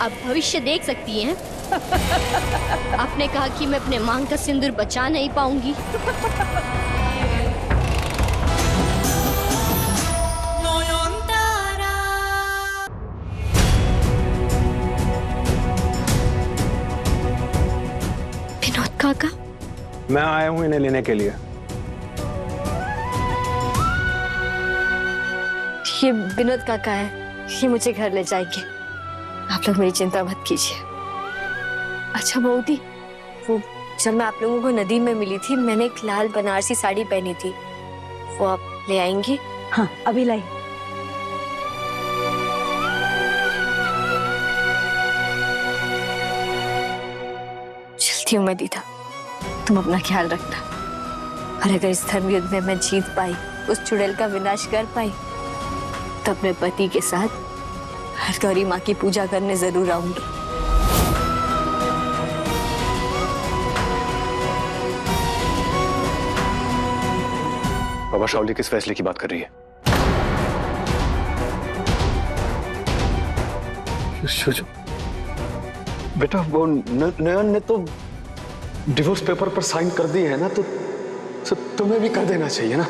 आप भविष्य देख सकती हैं। आपने कहा कि मैं अपने मांग का सिंदूर बचा नहीं पाऊंगी। विनोद काका, मैं आया हूं इन्हें लेने के लिए। ये विनोद काका है, ये मुझे घर ले जाएंगे। आप लोग मेरी चिंता मत कीजिए। अच्छा मोदी, वो जब मैं आप लोगों को नदी में मिली थी, मैंने एक लाल बनारसी साड़ी पहनी थी, वो आप ले आएंगी? हाँ, अभी लाई। चलती हूँ मैं दीदा, तुम अपना ख्याल रखना। और अगर इस धर्म युद्ध में मैं जीत पाई, उस चुड़ैल का विनाश कर पाई, तो अपने पति के साथ हर गौरी माँ की पूजा करने जरूर आऊंगी। बाबा शाओली किस फैसले की बात कर रही है? बेटा वो नयन ने तो डिवोर्स पेपर पर साइन कर दी है ना, तो तुम्हें भी कर देना चाहिए ना।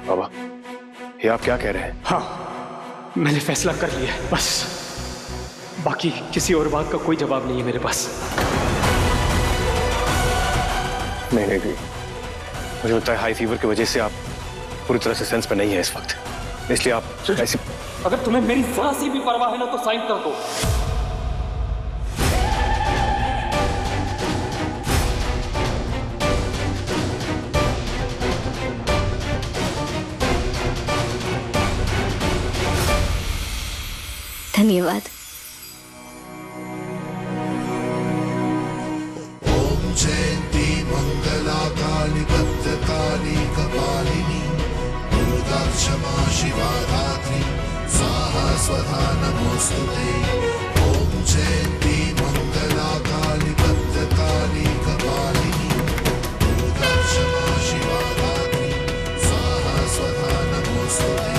बाबा, ये आप क्या कह रहे हैं? हाँ, मैंने फैसला कर लिया है, बस बाकी किसी और बात का कोई जवाब नहीं है मेरे पास। नहीं, मुझे लगता है हाई फीवर की वजह से आप पूरी तरह से सेंस पे नहीं है इस वक्त, इसलिए आप ऐसी... अगर तुम्हें मेरी जरा सी भी परवाह है ना, तो साइन कर दो। धन्यवाद। ओम जयंती मंगला काली भद्रकाली कपालिनी दुर्गा क्षमा शिवा धात्री स्वाहा स्वधा नमोस्तुते। ओम जयंती मंगला काली भद्रकाली कपालिनी दुर्गा क्षमा शिवा धात्री स्वाहा स्वधा नमोस्तुते।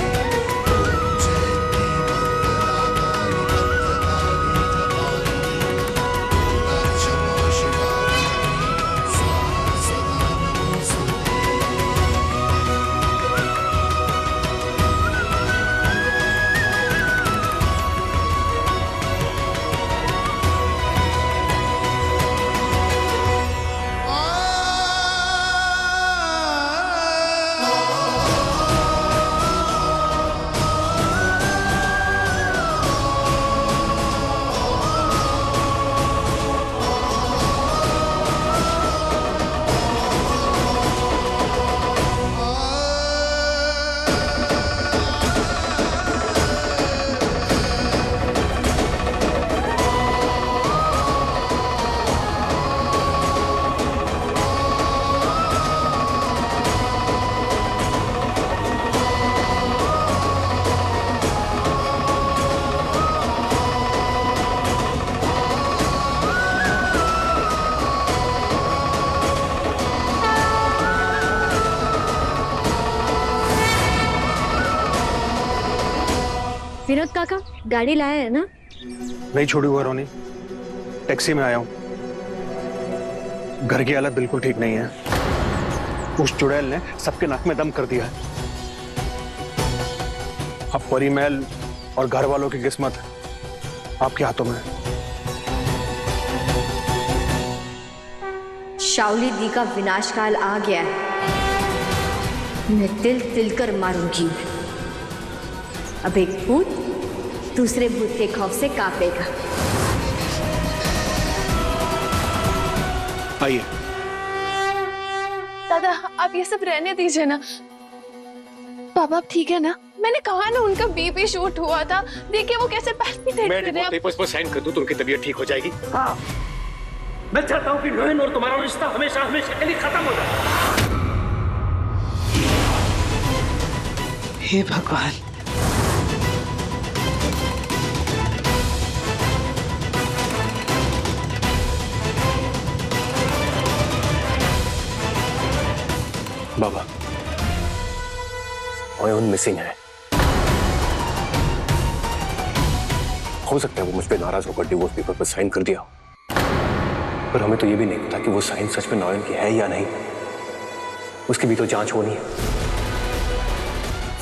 विनोद काका, गाड़ी लाया है ना? नहीं छोड़ी हुआ रोनी, टैक्सी में आया हूं। घर की हालत बिल्कुल ठीक नहीं है। उस चुड़ैल ने सबके नाक में दम कर दिया है। अब परी महल और घर वालों की किस्मत आपके हाथों में है। शाओली दी का विनाशकाल आ गया है। मैं तिल तिल कर मारूंगी। अब एक भूत दूसरे भूत के खौफ से कांपेगा। आइए। दादा, आप ये सब रहने दीजिए ना। बाबा आप ठीक है ना? मैंने कहा ना उनका बीपी शूट हुआ था, देखिए वो कैसे पैल्पिटेट कर रहे हैं। पेपर्स पर साइन कर दूं तो उनकी तबीयत ठीक हो जाएगी। हाँ, मैं चाहता हूँ कि नयन और तुम्हारा रिश्ता हमेशा हमेशा के लिए खत्म हो जाए। हे भगवान, बाबा, नॉयन मिसिंग है। हो सकता है वो मुझ पे नाराज होकर डिवोर्स पेपर पर साइन कर दिया, पर हमें तो ये भी नहीं पता कि वो साइन सच में नॉयन की है या नहीं। उसकी भी तो जांच होनी है।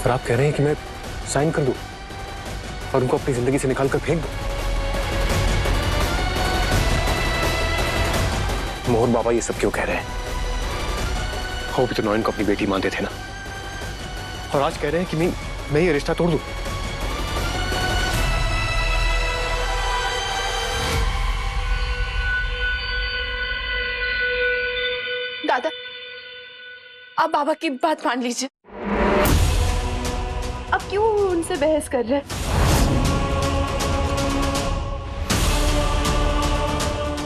और आप कह रहे हैं कि मैं साइन कर दूं और उनको अपनी जिंदगी से निकाल कर फेंक दूं? मोहन बाबा ये सब क्यों कह रहे हैं? वो भी तो नॉयन को अपनी बेटी मानते थे ना, और आज कह रहे हैं कि मैं ये रिश्ता तोड़ दूं। दादा, आप बाबा की बात मान लीजिए। अब क्यों उनसे बहस कर रहे हैं?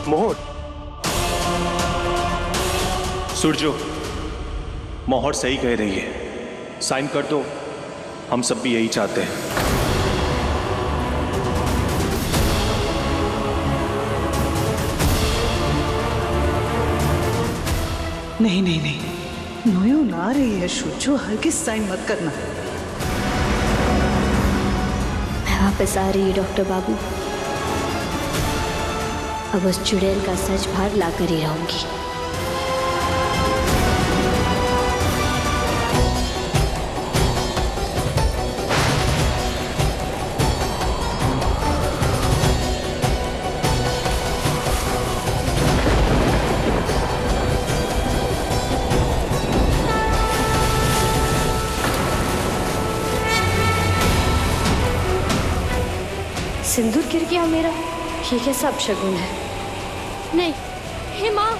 मोहन, सूरजो, मोहर सही कह रही है, साइन कर दो। हम सब भी यही चाहते हैं। नहीं नहीं नहीं, नोयन आ रही है सूरजो, हरगिज साइन मत करना। मैं वापस आ रही हूँ डॉक्टर बाबू। अब उस चुड़ैल का सच बाहर ला कर ही रहूंगी। सिंदूर गिर गया मेरा, ये कैसा अपशगुन है? नहीं, हे माँ,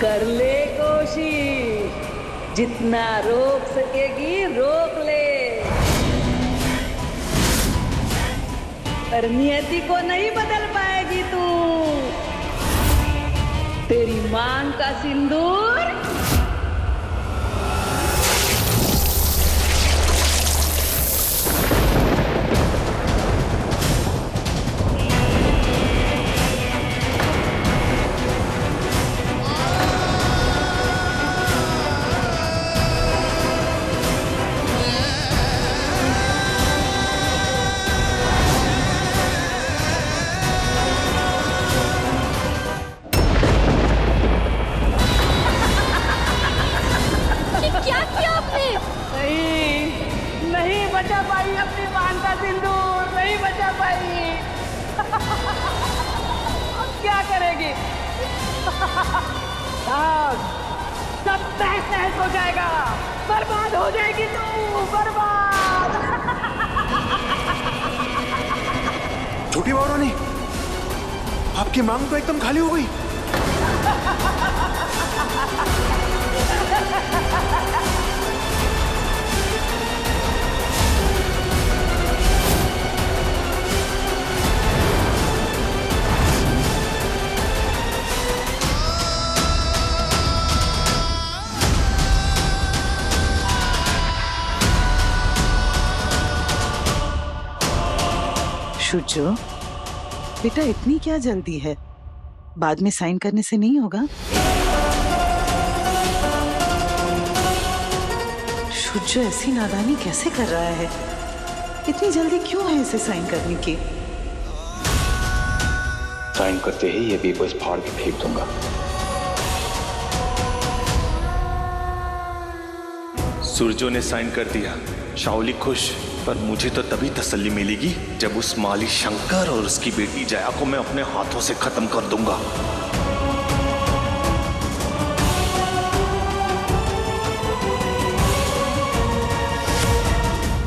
कर ले कोशिश, जितना रोक सकेगी रोक ले, पर नियति को नहीं बदल पाएगी तू। तेरी मांग का सिंदूर नहीं बचा पाई, अपनी मांग का सिंदूर नहीं बचा पाई। अब क्या करेगी? सब तहस नहस हो जाएगा, बर्बाद हो जाएगी तू, बर्बाद। छोटी महारानी, आपकी मांग तो एकदम खाली हो गई। सूरजो, बेटा इतनी क्या जल्दी है? बाद में साइन करने से नहीं होगा? सुज्जो ऐसी नादानी कैसे कर रहा है? इतनी जल्दी क्यों है इसे साइन करने की? साइन करते ही ये पेपर्स फाड़ के फेंक दूंगा। सुरजो ने साइन कर दिया, शाओली खुश, पर मुझे तो तभी तसल्ली मिलेगी जब उस माली शंकर और उसकी बेटी जया को मैं अपने हाथों से खत्म कर दूंगा।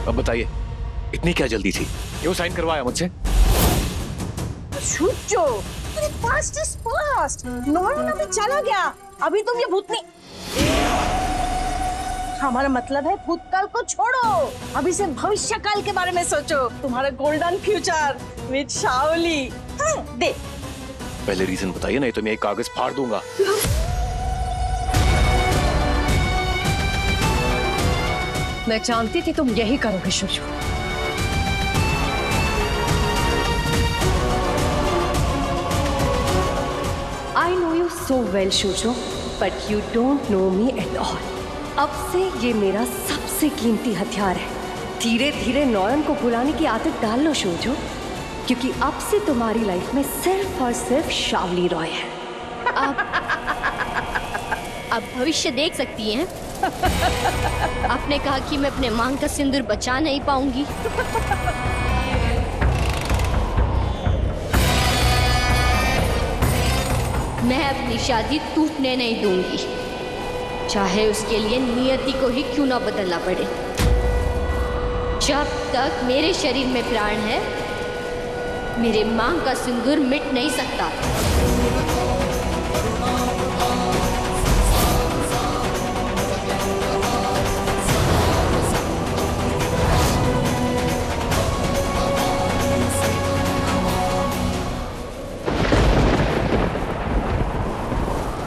अब बताइए, इतनी क्या जल्दी थी? क्यों साइन करवाया मुझसे? सुज्जो, अरे पास्ट इज पास्ट। नॉर्मल अभी चला गया, अभी तुम ये भूतनी। हमारा मतलब है भूतकाल को छोड़ो, अभी से भविष्य काल के बारे में सोचो। तुम्हारा गोल्डन फ्यूचर विद शाओली। दे पहले रीजन बताइए, नहीं तो मैं एक कागज फाड़ दूंगा। मैं जानती थी तुम यही करोगे सुज्जो। I know you so well, Shoujo, but you don't know me at all. अब से ये मेरा सबसे कीमती हथियार है। धीरे धीरे नॉयन को बुलाने की आदत डाल लो शोजो, क्योंकि अब से तुम्हारी लाइफ में सिर्फ और सिर्फ शावली रॉय है। आप भविष्य देख सकती हैं। आपने कहा कि मैं अपने मांग का सिंदूर बचा नहीं पाऊंगी। मैं अपनी शादी टूटने नहीं दूंगी, चाहे उसके लिए नियति को ही क्यों ना बदलना पड़े। जब तक मेरे शरीर में प्राण है, मेरे मांग का सिंदूर मिट नहीं सकता।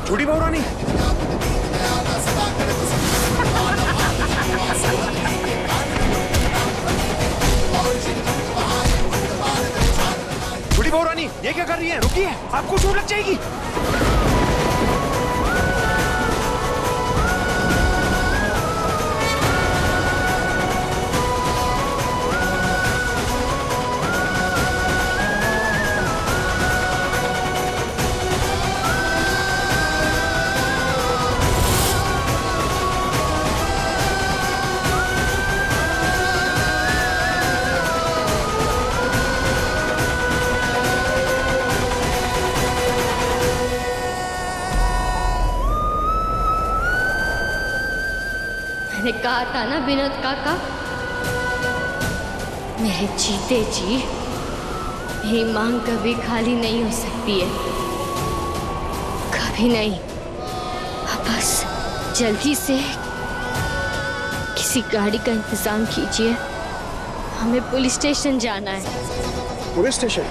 छोटी बहू रानी, छोटी बहू रानी, ये क्या कर रही है? रुकिए, आपको चोट लग जाएगी। मैंने कहा था ना विनोद काका, मेरे जीते जी मेरी मांग कभी खाली नहीं हो सकती है, कभी नहीं। आप बस जल्दी से किसी गाड़ी का इंतजाम कीजिए, हमें पुलिस स्टेशन जाना है। Police station?